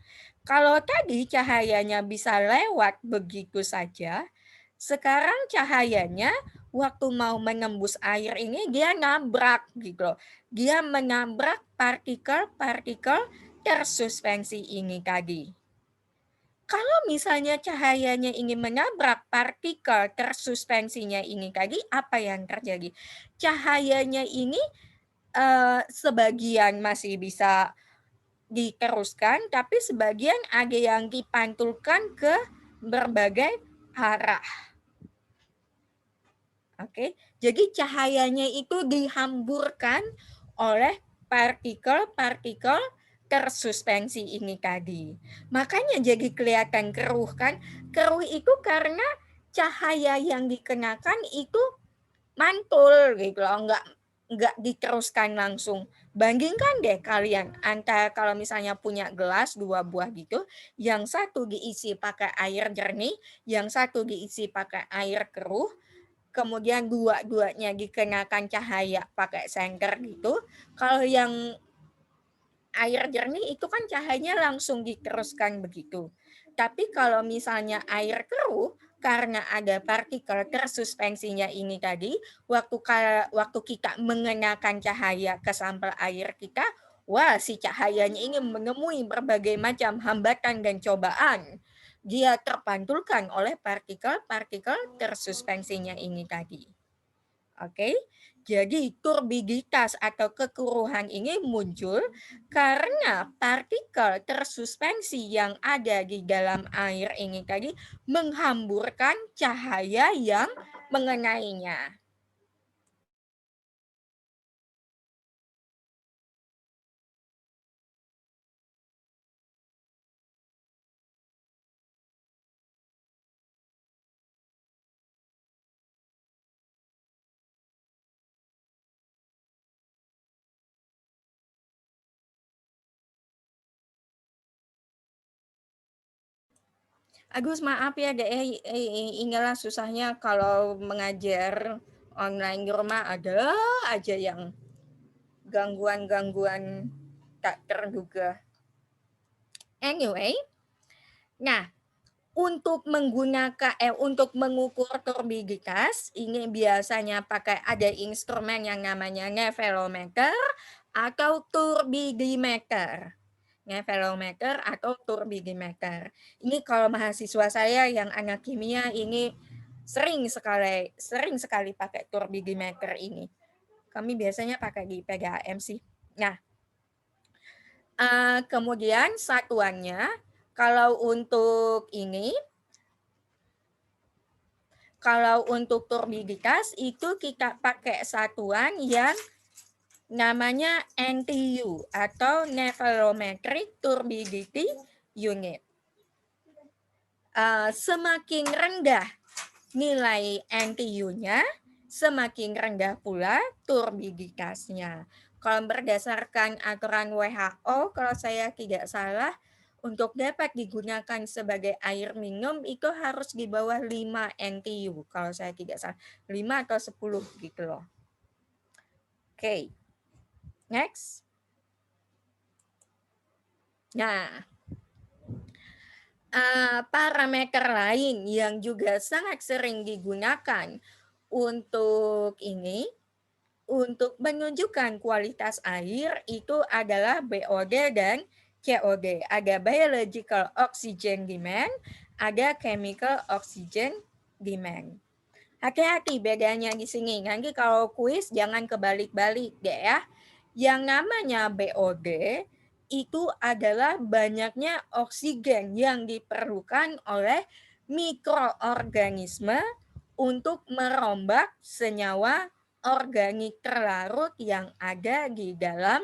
Kalau tadi cahayanya bisa lewat begitu saja, sekarang cahayanya waktu mau menembus air ini dia nabrak gitu. Dia menabrak partikel-partikel tersuspensi ini tadi. Kalau misalnya cahayanya ingin menabrak partikel tersuspensinya ini tadi, apa yang terjadi? Cahayanya ini sebagian masih bisa diteruskan, tapi sebagian ada yang dipantulkan ke berbagai arah. Oke, jadi cahayanya itu dihamburkan oleh partikel-partikel tersuspensi ini tadi. Makanya jadi kelihatan keruh kan? Keruh itu karena cahaya yang dikenakan itu mantul gitu loh, nggak diteruskan langsung. Bandingkan deh kalian antara kalau misalnya punya gelas 2 buah gitu, yang satu diisi pakai air jernih, yang satu diisi pakai air keruh, kemudian dua-duanya dikenakan cahaya pakai senter gitu. Kalau yang air jernih itu kan cahayanya langsung diteruskan begitu. Tapi kalau misalnya air keruh, karena ada partikel tersuspensinya ini tadi, waktu kita mengenakan cahaya ke sampel air kita, wah si cahayanya ingin menemui berbagai macam hambatan dan cobaan. Dia terpantulkan oleh partikel-partikel tersuspensinya ini tadi. Oke, jadi turbiditas atau kekeruhan ini muncul karena partikel tersuspensi yang ada di dalam air ini tadi menghamburkan cahaya yang mengenainya. Agus maaf ya deh, inilah susahnya kalau mengajar online di rumah ada aja yang gangguan-gangguan tak terduga. Anyway, nah untuk mengukur turbiditas ini biasanya pakai ada instrumen yang namanya nevelometer atau turbidimeter. Nevelometer atau turbidimeter. Ini kalau mahasiswa saya yang anak kimia ini sering sekali pakai turbidimeter ini. Kami biasanya pakai di PGAM sih. Nah, kemudian satuannya, kalau untuk turbiditas itu kita pakai satuan yang namanya NTU atau Nevelometric Turbidity Unit. Semakin rendah nilai NTU-nya, semakin rendah pula turbiditasnya. Kalau berdasarkan aturan WHO, kalau saya tidak salah, untuk dapat digunakan sebagai air minum itu harus di bawah 5 NTU, kalau saya tidak salah. 5 atau 10 gitu loh. Oke. Next. Nah, parameter lain yang juga sangat sering digunakan untuk menunjukkan kualitas air itu adalah BOD dan COD. Ada biological oxygen demand, ada chemical oxygen demand. Hati-hati bedanya di sini. Nanti kalau kuis jangan kebalik-balik deh ya. Yang namanya BOD itu adalah banyaknya oksigen yang diperlukan oleh mikroorganisme untuk merombak senyawa organik terlarut yang ada di dalam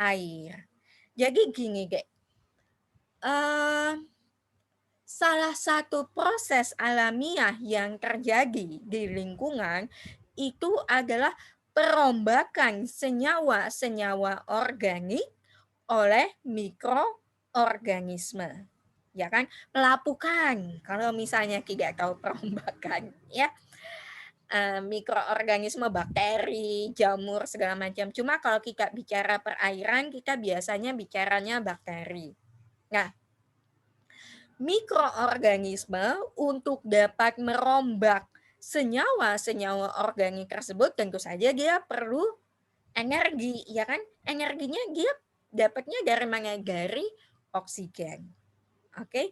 air. Jadi gini, Dek. Salah satu proses alamiah yang terjadi di lingkungan itu adalah perombakan senyawa-senyawa organik oleh mikroorganisme. Ya kan? Pelapukan, kalau misalnya tidak tahu perombakan, ya. Mikroorganisme, bakteri, jamur, segala macam. Cuma kalau kita bicara perairan, kita biasanya bicaranya bakteri. Nah, mikroorganisme untuk dapat merombak senyawa-senyawa organik tersebut tentu saja dia perlu energi, ya kan? Energinya dia dapatnya dari mana? Dari oksigen. Oke.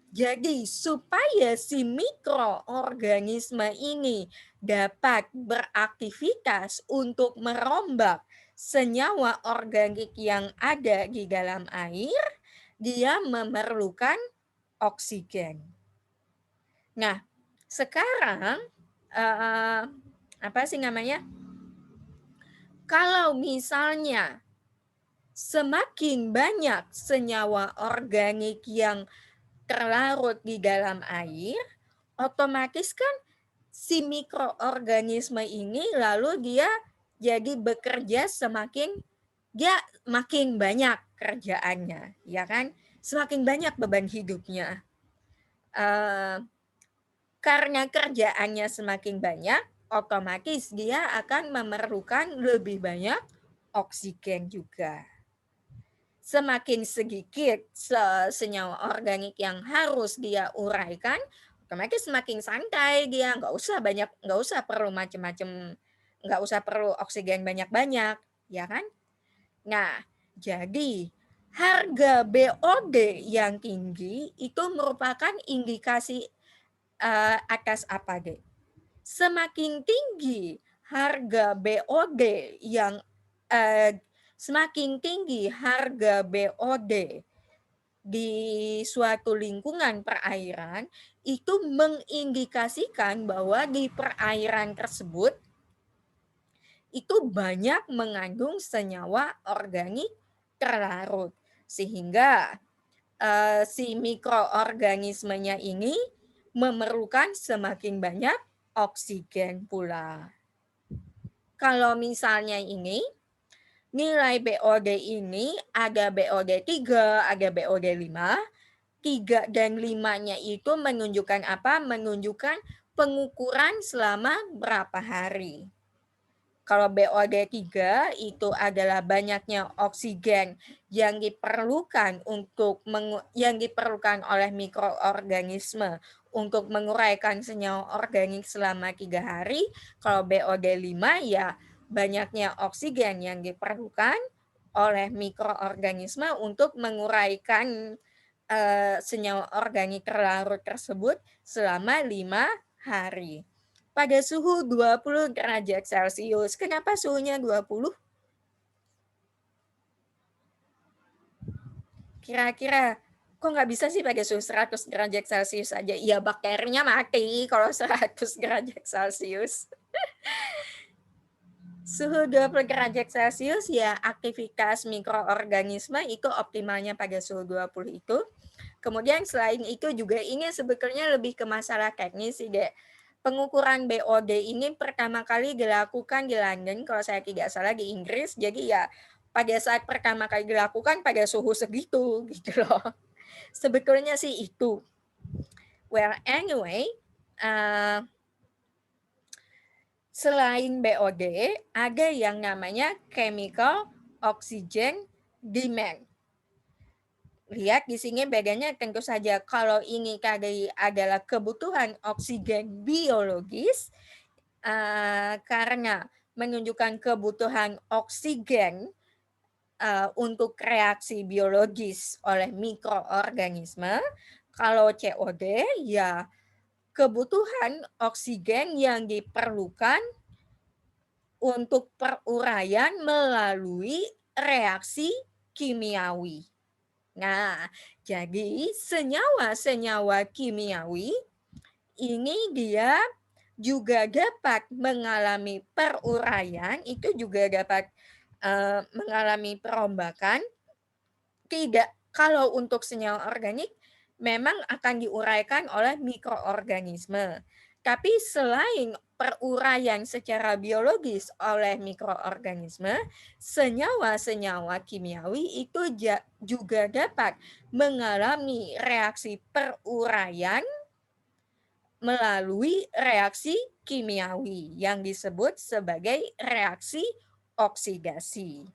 Jadi supaya si mikroorganisme ini dapat beraktivitas untuk merombak senyawa organik yang ada di dalam air, dia memerlukan oksigen. Nah, sekarang kalau misalnya semakin banyak senyawa organik yang terlarut di dalam air, otomatis kan si mikroorganisme ini lalu dia jadi bekerja dia makin banyak kerjaannya, ya kan? Semakin banyak beban hidupnya. Karena kerjaannya semakin banyak, otomatis dia akan memerlukan lebih banyak oksigen juga. Semakin sedikit senyawa organik yang harus dia uraikan, otomatis semakin santai dia, nggak usah perlu macam-macam, nggak usah perlu oksigen banyak-banyak, ya kan? Nah, jadi harga BOD yang tinggi itu merupakan indikasi atas apa, Dek? Semakin tinggi harga BOD semakin tinggi harga BOD di suatu lingkungan perairan itu mengindikasikan bahwa di perairan tersebut itu banyak mengandung senyawa organik terlarut sehingga si mikroorganismenya ini memerlukan semakin banyak oksigen pula. Kalau misalnya ini nilai BOD ini ada BOD 3, ada BOD 5. 3 dan 5-nya itu menunjukkan apa? Menunjukkan pengukuran selama berapa hari. Kalau BOD3 itu adalah banyaknya oksigen yang diperlukan oleh mikroorganisme untuk menguraikan senyawa organik selama 3 hari. Kalau BOD5 ya banyaknya oksigen yang diperlukan oleh mikroorganisme untuk menguraikan senyawa organik terlarut tersebut selama 5 hari. Pada suhu 20 derajat Celcius. Kenapa suhunya 20? Kira-kira kok nggak bisa sih pada suhu 100 derajat Celcius aja? Iya, bakterinya mati kalau 100 derajat Celcius. Suhu 20 derajat Celcius ya aktivitas mikroorganisme itu optimalnya pada suhu 20 itu. Kemudian selain itu juga ini sebetulnya lebih ke masalah teknis sih, Dek. Pengukuran BOD ini pertama kali dilakukan di London, kalau saya tidak salah di Inggris. Jadi ya pada saat pertama kali dilakukan pada suhu segitu gitu loh. Sebetulnya sih itu. Well, anyway, selain BOD ada yang namanya chemical oxygen demand. Lihat di sini bedanya tentu saja kalau ini tadi adalah kebutuhan oksigen biologis karena menunjukkan kebutuhan oksigen untuk reaksi biologis oleh mikroorganisme. Kalau COD ya kebutuhan oksigen yang diperlukan untuk peruraian melalui reaksi kimiawi. Nah, jadi senyawa-senyawa kimiawi ini dia juga dapat mengalami peruraian, itu juga dapat mengalami perombakan. Tidak, kalau untuk senyawa organik memang akan diuraikan oleh mikroorganisme. Tapi selain peruraian secara biologis oleh mikroorganisme, senyawa-senyawa kimiawi itu juga dapat mengalami reaksi peruraian melalui reaksi kimiawi yang disebut sebagai reaksi oksidasi.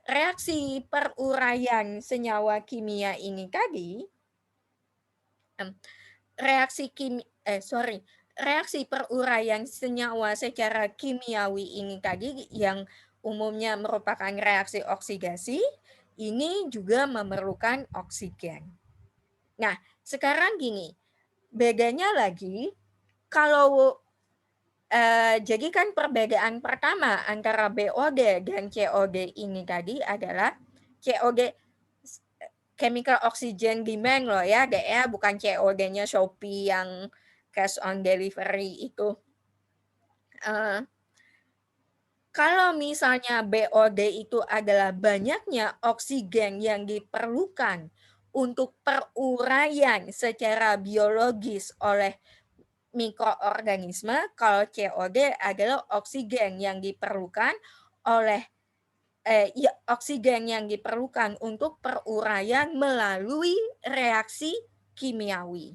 Reaksi peruraian senyawa kimia ini tadi, reaksi peruraian senyawa secara kimiawi ini tadi yang umumnya merupakan reaksi oksidasi, ini juga memerlukan oksigen. Nah, sekarang gini, bedanya lagi kalau jadi kan perbedaan pertama antara BOD dan COD ini tadi adalah COD chemical oxygen demand loh ya, DE bukan COD-nya Shopee yang cash on delivery itu. Kalau misalnya BOD itu adalah banyaknya oksigen yang diperlukan untuk peruraian secara biologis oleh mikroorganisme, kalau COD adalah oksigen yang diperlukan oleh oksigen yang diperlukan untuk peruraian melalui reaksi kimiawi.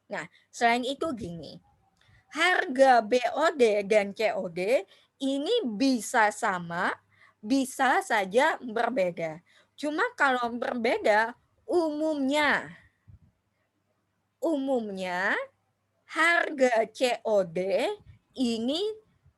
Nah, selain itu gini, harga BOD dan COD ini bisa sama, bisa saja berbeda. Cuma kalau berbeda, umumnya harga COD ini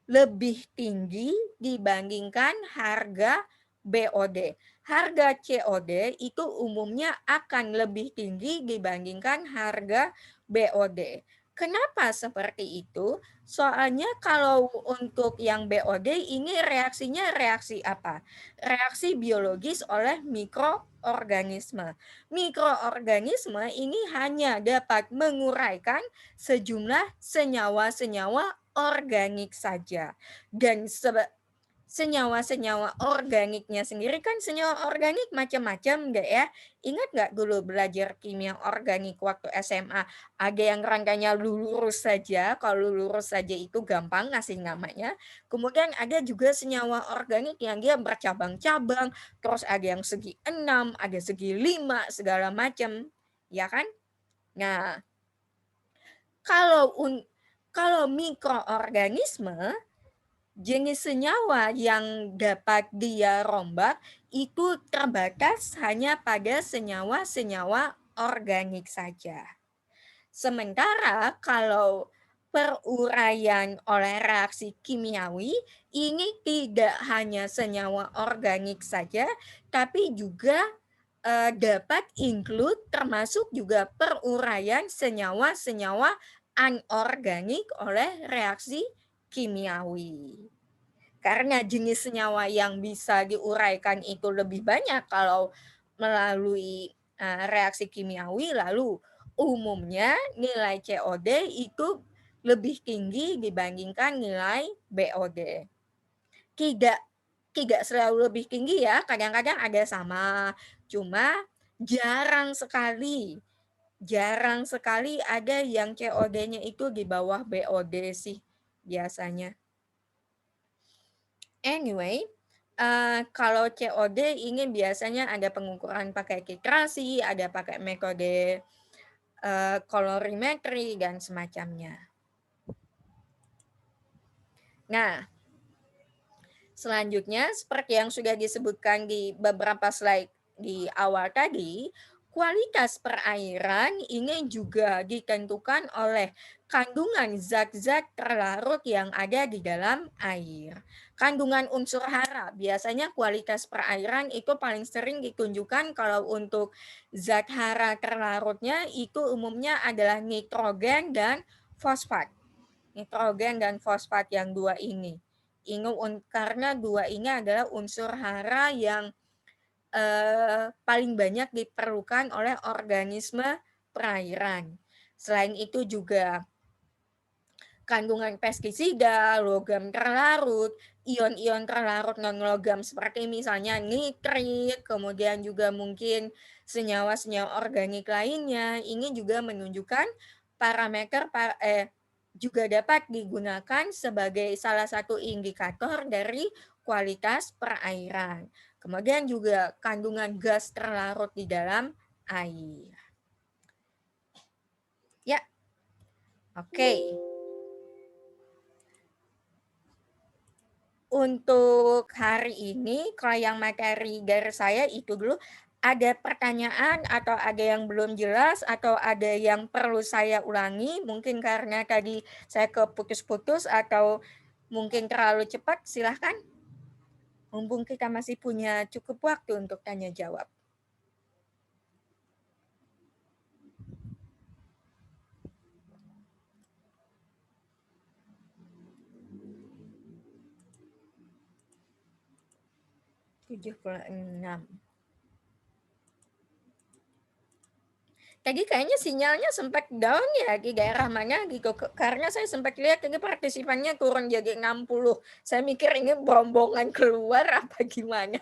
lebih tinggi dibandingkan harga BOD. Harga COD itu umumnya akan lebih tinggi dibandingkan harga BOD. Kenapa seperti itu? Soalnya kalau untuk yang BOD ini reaksinya reaksi apa? Reaksi biologis oleh mikroorganisme. Mikroorganisme ini hanya dapat menguraikan sejumlah senyawa-senyawa organik saja. Dan senyawa-senyawa organiknya sendiri kan senyawa organik macam-macam enggak ya? Ingat nggak dulu belajar kimia organik waktu SMA? Ada yang rangkanya lurus saja, kalau lurus saja itu gampang ngasih namanya. Kemudian ada juga senyawa organik yang dia bercabang-cabang, terus ada yang segi 6, ada segi 5, segala macam. Ya kan? Nah, kalau mikroorganisme jenis senyawa yang dapat dia rombak itu terbatas hanya pada senyawa-senyawa organik saja. Sementara kalau peruraian oleh reaksi kimiawi ini tidak hanya senyawa organik saja, tapi juga dapat include termasuk juga peruraian senyawa-senyawa anorganik oleh reaksi kimiawi. Karena jenis senyawa yang bisa diuraikan itu lebih banyak kalau melalui reaksi kimiawi, lalu umumnya nilai COD itu lebih tinggi dibandingkan nilai BOD. Tidak selalu lebih tinggi ya, kadang-kadang ada sama, cuma jarang sekali ada yang COD-nya itu di bawah BOD sih biasanya. Anyway, kalau COD ini biasanya ada pengukuran pakai titrasi, ada pakai metode kolorimetri dan semacamnya. Nah, selanjutnya seperti yang sudah disebutkan di beberapa slide di awal tadi, kualitas perairan ini juga ditentukan oleh kandungan zat-zat terlarut yang ada di dalam air. Kandungan unsur hara, biasanya kualitas perairan itu paling sering ditunjukkan kalau untuk zat hara terlarutnya itu umumnya adalah nitrogen dan fosfat. Nitrogen dan fosfat yang dua ini. Karena dua ini adalah unsur hara yang paling banyak diperlukan oleh organisme perairan. Selain itu juga kandungan pestisida, logam terlarut, ion-ion terlarut non-logam seperti misalnya nitrit, kemudian juga mungkin senyawa-senyawa organik lainnya, ini juga menunjukkan parameter juga dapat digunakan sebagai salah satu indikator dari kualitas perairan. Kemudian juga kandungan gas terlarut di dalam air. Ya, oke. Untuk hari ini, kalau yang materi dari saya itu dulu. Ada pertanyaan atau ada yang belum jelas atau ada yang perlu saya ulangi? Mungkin karena tadi saya keputus-putus atau mungkin terlalu cepat, silahkan. Mumpung kita masih punya cukup waktu untuk tanya jawab. (76) Tadi kayaknya sinyalnya sempat down ya di daerah mana gitu, karena saya sempat lihat ini partisipannya turun jadi 60. Saya mikir ini rombongan keluar apa gimana,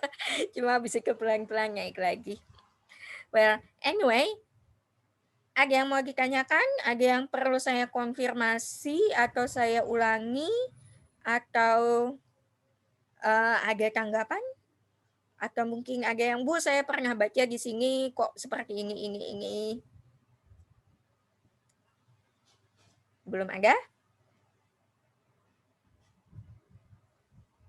cuma bisa ke pelan-pelan naik lagi. Well, anyway, ada yang mau ditanyakan? Ada yang perlu saya konfirmasi atau saya ulangi? Atau ada tanggapan? Atau mungkin ada yang, Bu, saya pernah baca di sini kok seperti ini. Belum ada?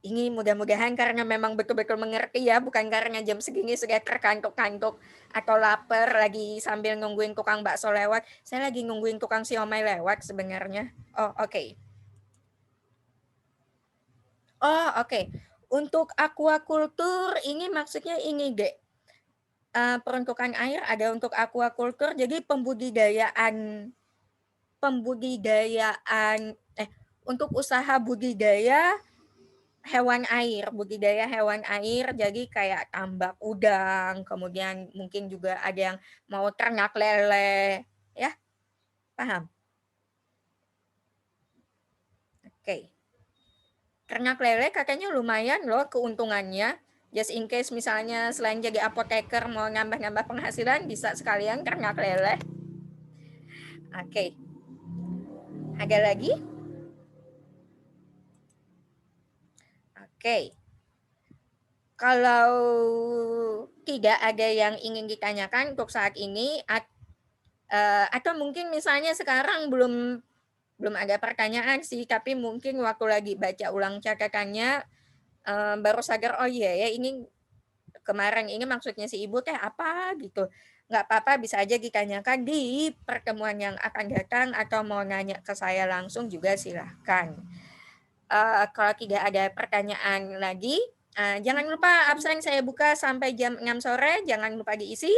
Ini mudah-mudahan karena memang betul-betul mengerti ya, bukan karena jam segini sudah terkantuk-kantuk atau lapar lagi sambil nungguin tukang bakso lewat. Saya lagi nungguin tukang siomay lewat sebenarnya. Oh, oke. Oh, oke. Untuk aquaculture ini maksudnya ini, Dek. Peruntukan air ada untuk aquaculture, jadi untuk usaha budidaya hewan air, jadi kayak tambak udang, kemudian mungkin juga ada yang mau ternak lele, ya, paham? Oke. Ternak lele katanya lumayan loh keuntungannya. Just in case misalnya selain jadi apoteker mau nambah-nambah penghasilan, bisa sekalian ternak lele. Oke. Ada lagi? Oke. Kalau tidak ada yang ingin ditanyakan untuk saat ini, atau mungkin misalnya sekarang belum belum ada pertanyaan sih, tapi mungkin waktu lagi baca ulang catatannya, baru sadar, oh iya ya ini kemarin ini maksudnya si ibu teh apa gitu. Nggak apa-apa, bisa aja ditanyakan di pertemuan yang akan datang atau mau nanya ke saya langsung juga silahkan. Kalau tidak ada pertanyaan lagi, jangan lupa absen saya buka sampai jam 6 sore, jangan lupa diisi.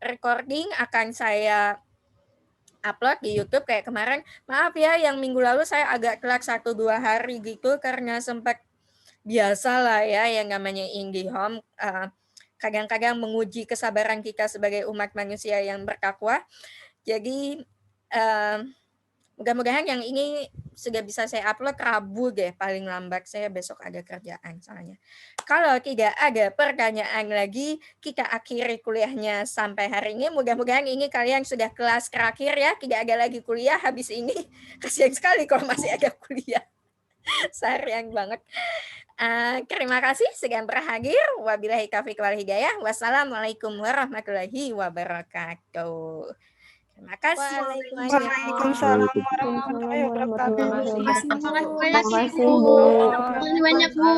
Recording akan saya upload di YouTube kayak kemarin. Maaf ya yang minggu lalu saya agak telat 1-2 hari gitu karena sempat biasalah ya yang namanya IndiHome kadang-kadang menguji kesabaran kita sebagai umat manusia yang bertakwa. Jadi mudah-mudahan yang ini sudah bisa saya upload Rabu deh paling lambat, saya besok ada kerjaan soalnya. Kalau tidak ada pertanyaan lagi, kita akhiri kuliahnya sampai hari ini. Mudah-mudahan ini kalian sudah kelas terakhir ya, tidak ada lagi kuliah habis ini. Kasihan sekali kalau masih ada kuliah. Sayang banget. Terima kasih sudah berhadir. Wabillahi taufiq wal hidayah. Wassalamualaikum warahmatullahi wabarakatuh. Terima kasih. Waalaikumsalam warahmatullahi wabarakatuh. Terima kasih, Bu. Terima kasih, Bu. Terima kasih banyak, Bu.